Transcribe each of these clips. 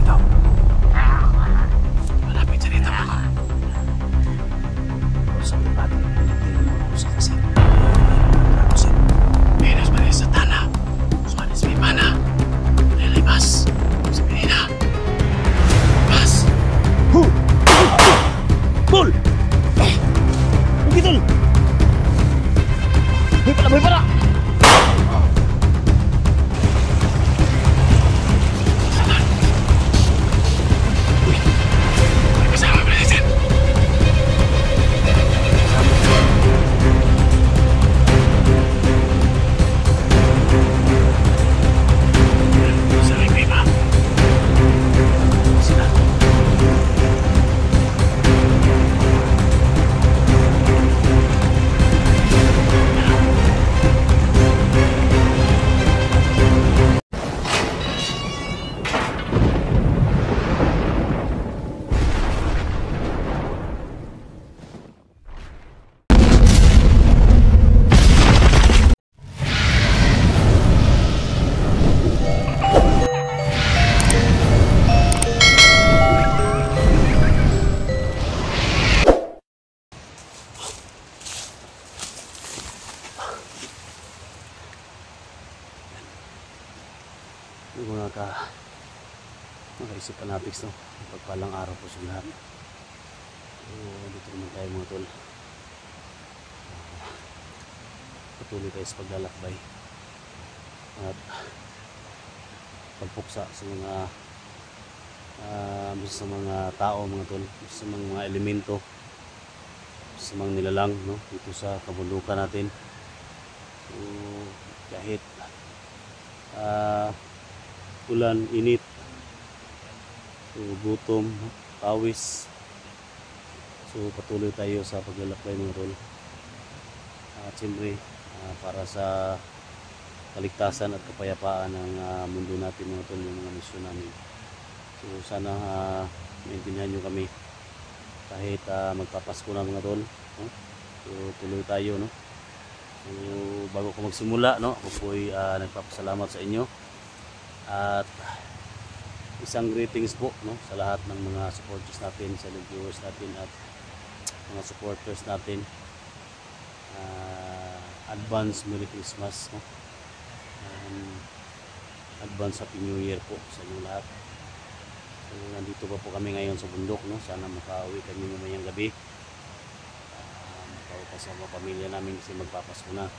dito. Malapit siya dito. Usap na natin. Hindi mo usap kasi. Usap. Menos manis sa tanah. Manis may mana. Lilibas. Sabihin na. Bas. Tol! Hindi, Tol! Boy pala! Boy pala! Nakaisip pa napix, no? Pagpalang araw po sa lahat. So, dito naman tayo mga tol. Patuloy tayo sa paglalakbay at pagpuksa sa mga tao mga tol, sa mga elemento, sa mga nilalang, no? Dito sa kabundukan natin. So, kahit ulan, init, so, gutom, pawis, so patuloy tayo sa paglalakbay mga tol. At siyempre para sa kaligtasan at kapayapaan ng mundo natin mga tol, yung mga misyon namin. So sana maintindihan nyo kami kahit magpapasko na mga tol, no? So tuloy tayo, no? So bago ko magsimula, no, ako po ay nagpapasalamat sa inyo at isang greetings po, no, sa lahat ng mga supporters natin, sa viewers natin at mga supporters natin. Advance Merry Christmas, no? Advance Happy New Year po sa inyo lahat. So nandito pa po kami ngayon sa bundok, no? Sana makauwi kami mamayang gabi, makauwi kasama pamilya namin kasi magpapasko na.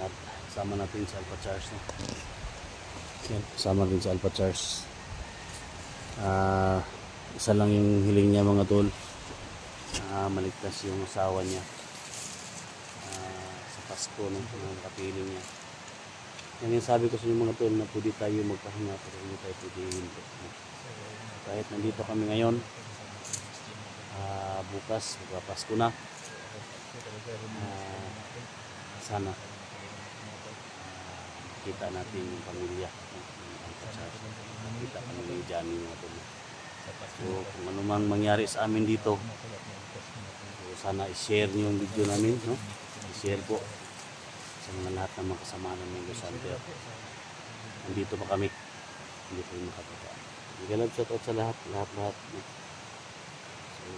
At kasama natin sa Alpha Charge, no? Kasama rin sa Alpha Charge. Isa lang yung hiling niya mga tol, maligtas yung asawa niya sa Pasko, no? Ang kapiling niya. Yan yung sabi ko sa inyo mga tol, na pwede tayo magpahinga pero hindi tayo pwede hinto, no? Kahit nandito kami ngayon, bukas magpapasko na, sana kita natin yung pamilya, kita kami ng Johnny mga tol. So kung ano mang mangyari sa amin dito, so sana i-share nyo yung video namin, no? I-share po sa mga lahat ng mga kasama namin sa Santer. Nandito pa kami, hindi po yung makapapa. Nag-love shoutout sa lahat, no? So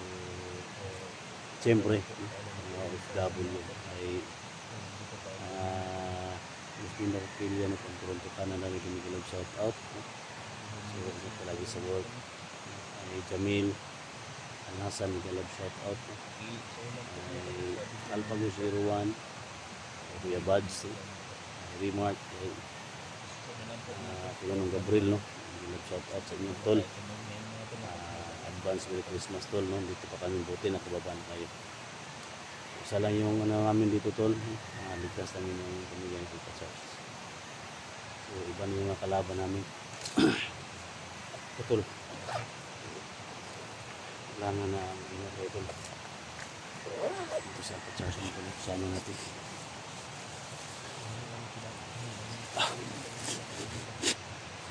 siyempre, mga OFW ay Muslim na kapilya na control to kanan na rin nag-love shoutout, no? So ito palagi sa work ay Jamil Al-Hasan, nag-love shoutout, no? Ay Alphago 01, Kuya Bads, Remark, Tulong Gabriel, no? Nag-love shoutout sa inyo tol. Advance Merry Christmas tol, no? Dito pa kami, buti na kababaan kayo. Isa lang yung namin dito tol, ligtas namin yung pamilya ng Alpha Charge. So iba na yung mga kalaban namin. Tol, kailangan na ingat kayo tol. Dito sa Alpha Charge nito, kasama natin.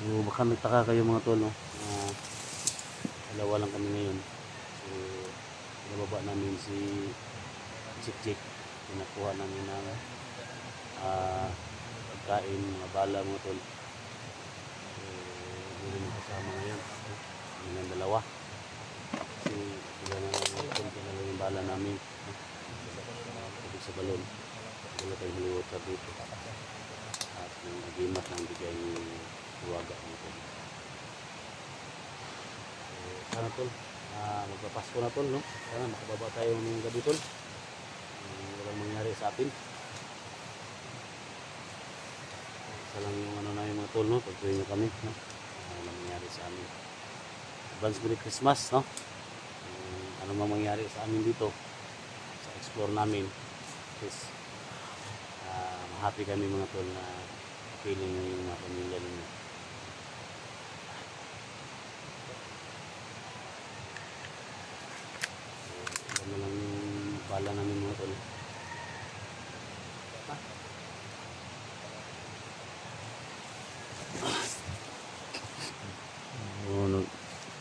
So baka nagtaka kayo mga tol, no? Dalawa lang kami ngayon. So pinababa namin si Chik-Chik, pinakuha namin ng pagkain, mga bala mga tol. So hindi rin kasama ngayon. Kami ng dalawa. Kasi sila na konti na lang yung bala namin. Tubig sa balon. Wala tayong holy water dito. At yung agimat ng bigay huwaga nito. So, sana tol, magpapasko na tol, no? Sana makababa tayo ng gabi tol. Walang mangyari sa atin. Isa lang yung ano namin mga tol, no? Pag-pray nyo kami, no? Walang mangyari sa amin. Advance Merry Christmas, no? Ano mang mangyari sa amin dito, sa explore namin, is happy kami mga tol na feeling yung mga pamilya ninyo. Ano lang yung bala namin mga tol.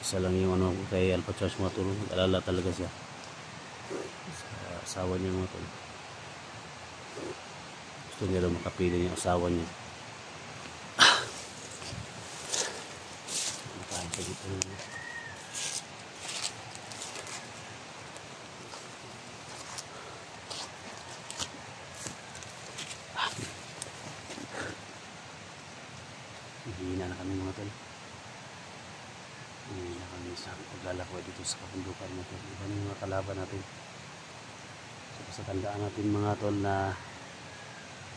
Isa lang yung ano kay Alpha Charge mga tol, nag-alala talaga siya sa asawa niya mga tol. Gusto niya daw makapili yung asawa niya. Makain ka dito niya. Hihina na kami mga tol. Hihina kami sa paglalakway dito sa kabundukan mga tol. Iba yung mga kalaban natin. So basta tandaan natin mga tol na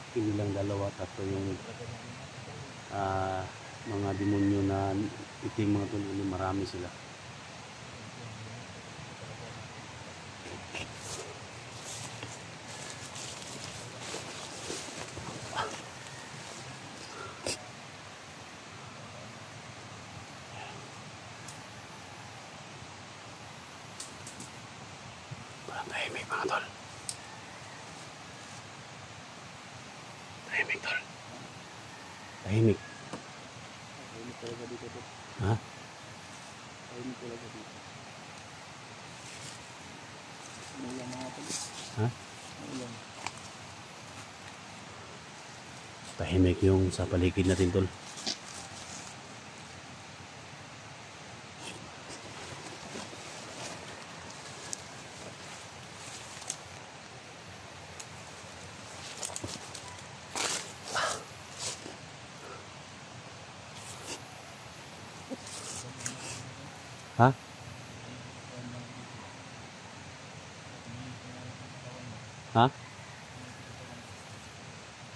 hindi lang dalawa, tatlo yung mga demonyo na itim mga tol. Marami sila. Tahimik mga tol. Tahimik tol. Tahimik. Tahimik talaga dito tol. Ha? Tahimik talaga dito. Mula mga tol. Ha? Mula. Tahimik yung sa paligid natin tol. Ha? Ha?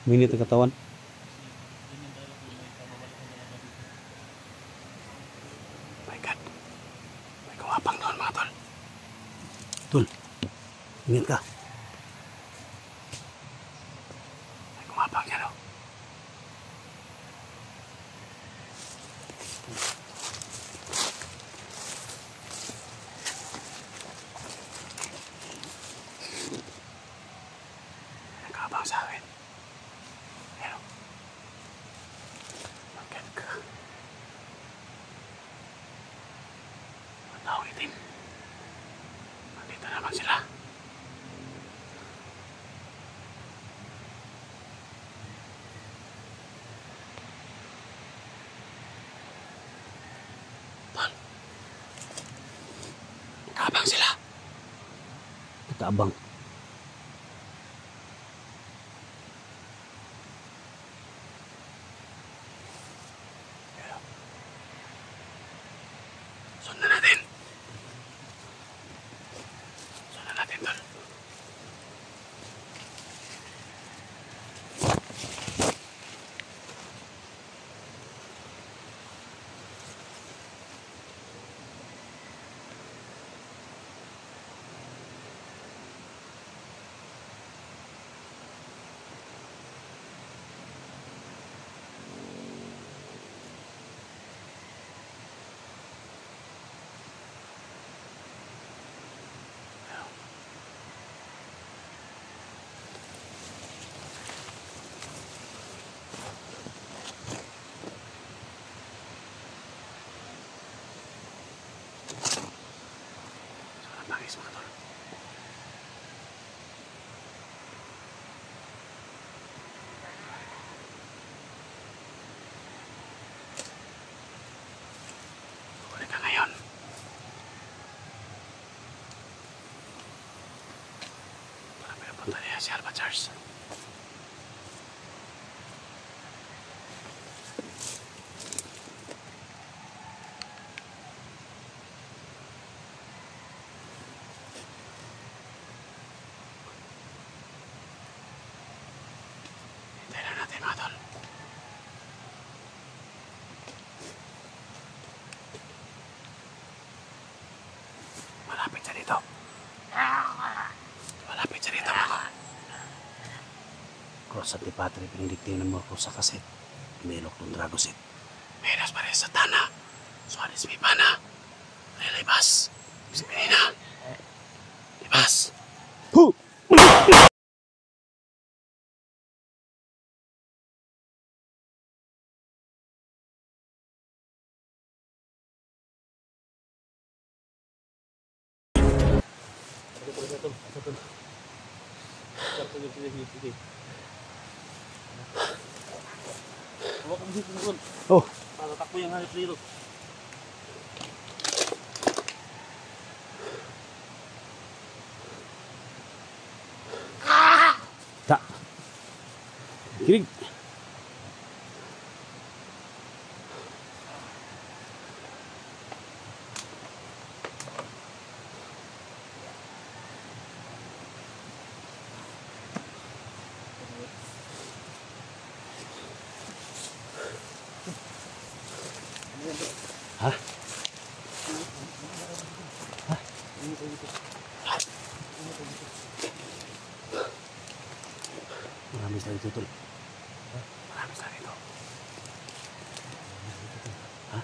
Minit ang katawan? My God. May kawapang doon mga tol. Tol, ingat ka. May kumapang yan o. Nakabang sa akin. Pero, magkat ka. Mga taong itim. Nandito naman sila. Tol. Nakabang sila. Nakabang. Sundan natin. Sundan natin, tol. Nangis mga tol. Punta niya si Alba Charles. Hintayin lang natin mga tol. Malapit siya dito. Malapit siya dito mga tol. Cross at Ipatri, pinindiktin ng mga cross sa kaset. Pinilok ng Dragosit. Menas pares sa tanah. Suanis mi pana. Libas. Sebenarnya. Libas. Hu. Oh, takbo yang hari dito. Tak. Kirig. Hah? Hah? Marami sa dito, tol. Marami sa dito. Ha?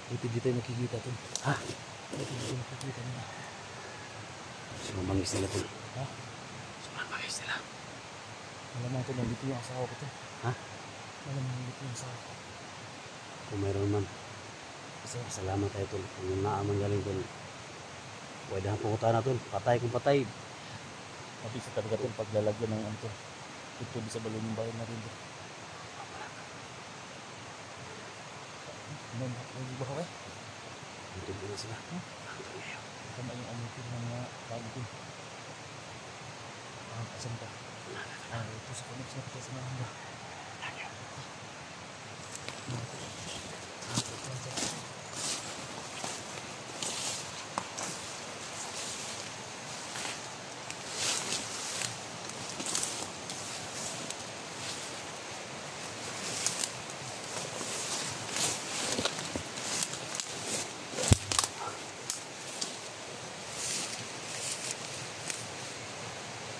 Buti di tayo nakikita, tol. Ha? Buti di tayo nakikita nila. Sumambangis nila, tol. Ha? Sumambangis nila. Malamang tol, nandito yung asawa ko, tol. Ha? Malamang nandito yung asawa ko. Kung mayroon man, salamat tayo, tol. Kung naaman galing, tol. Pwede ang pukuta na, tol. Patay kung patay. Mabisa talaga, tol, paglalagyan ng ano, tol. Ito sa balon yung bahay na rin, tol. Hindi ba kaway? Ito na sila. Tama yung ano, tol, ng mga bago, tol. Asan pa? Ito sa connect na kita sa mga handa.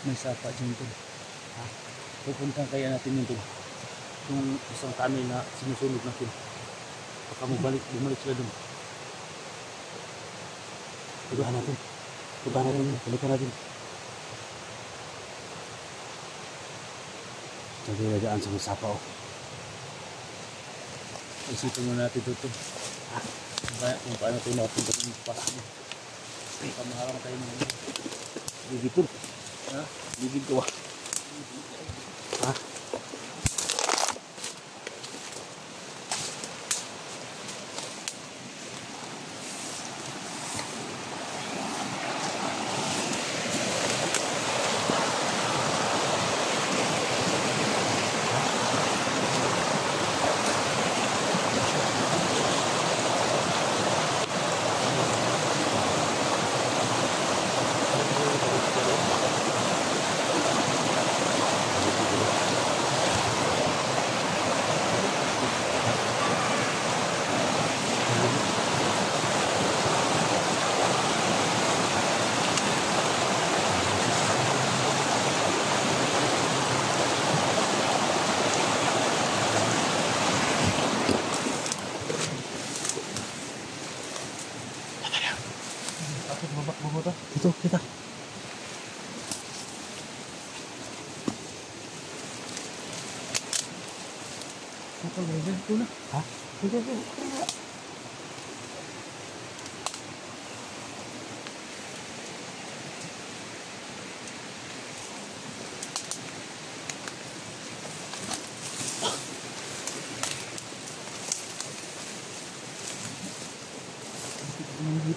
May sapa dyan, tol. Ha? Pupuntahan kaya natin yun, tol. Yung isang tunnel na sinusunod natin. Baka bumalik sila dun. Tugahan natin. Balikan natin. Sabi na daan sa may sapa, oh. Isipin mo natin ito, tol. Ha? Kung paano ito napunta ng parak mo. Pamaharang tayo ng bigit, tol. Ha? Bigit ko ba? Ha? Ito, kita. Apa belajar itu lah? Hah? Belajar. Ha?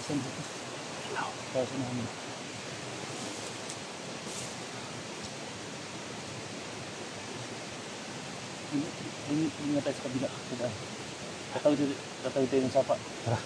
Saan ba ito? Kaso namin. Hindi nga tayo sa kabila. Tatawid tayo ng sapa. Tara.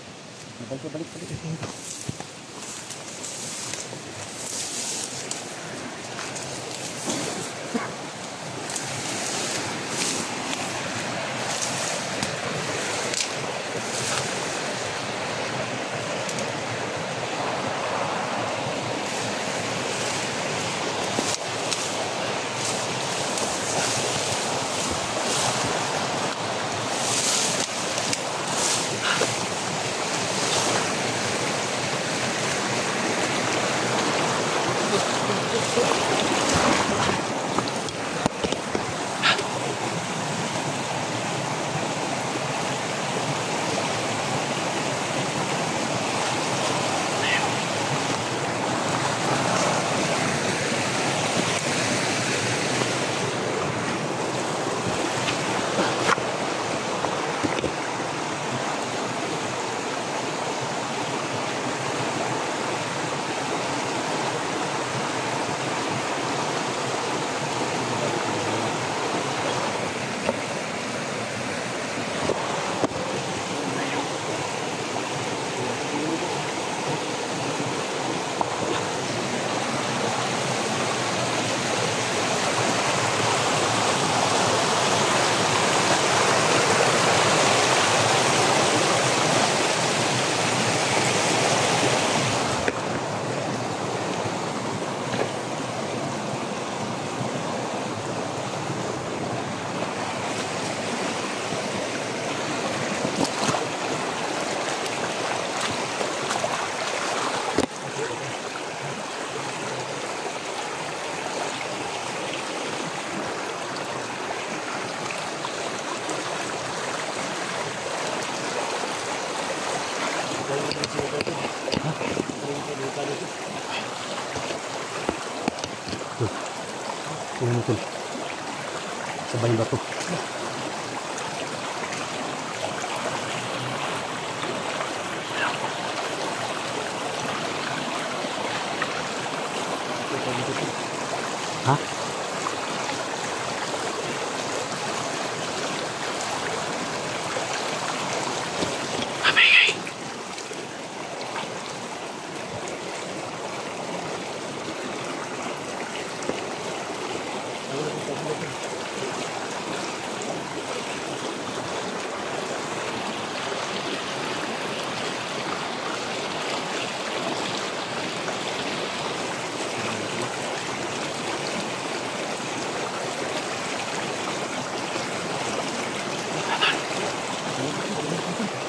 Balik. Tingnan mo tol. Sabay ba to? Ha?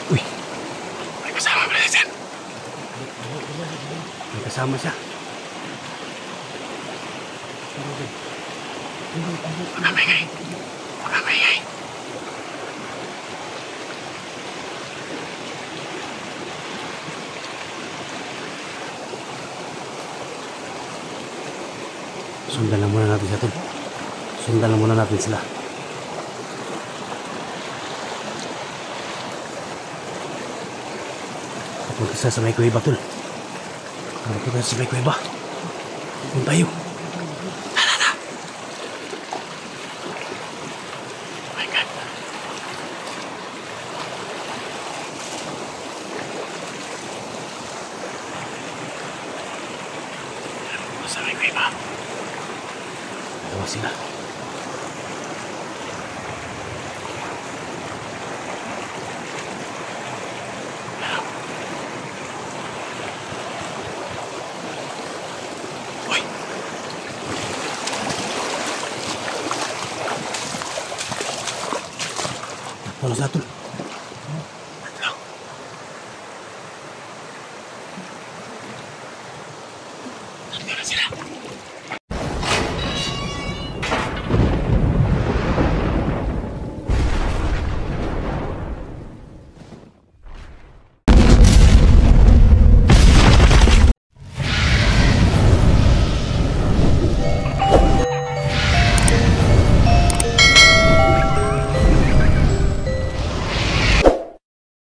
Uy! May kasama pala siya. May kasama siya. Huwag na maingay. Huwag na maingay. Sundan lang muna natin siya tol. Sundan lang muna natin sila. Punta sa may kuweba tol. Punta sa may kuweba. Punta tayo. Tara. Oh my God. Punta sa may kuweba. Tawa sila. Tolong satu. Tatlo. Tatlo na sila.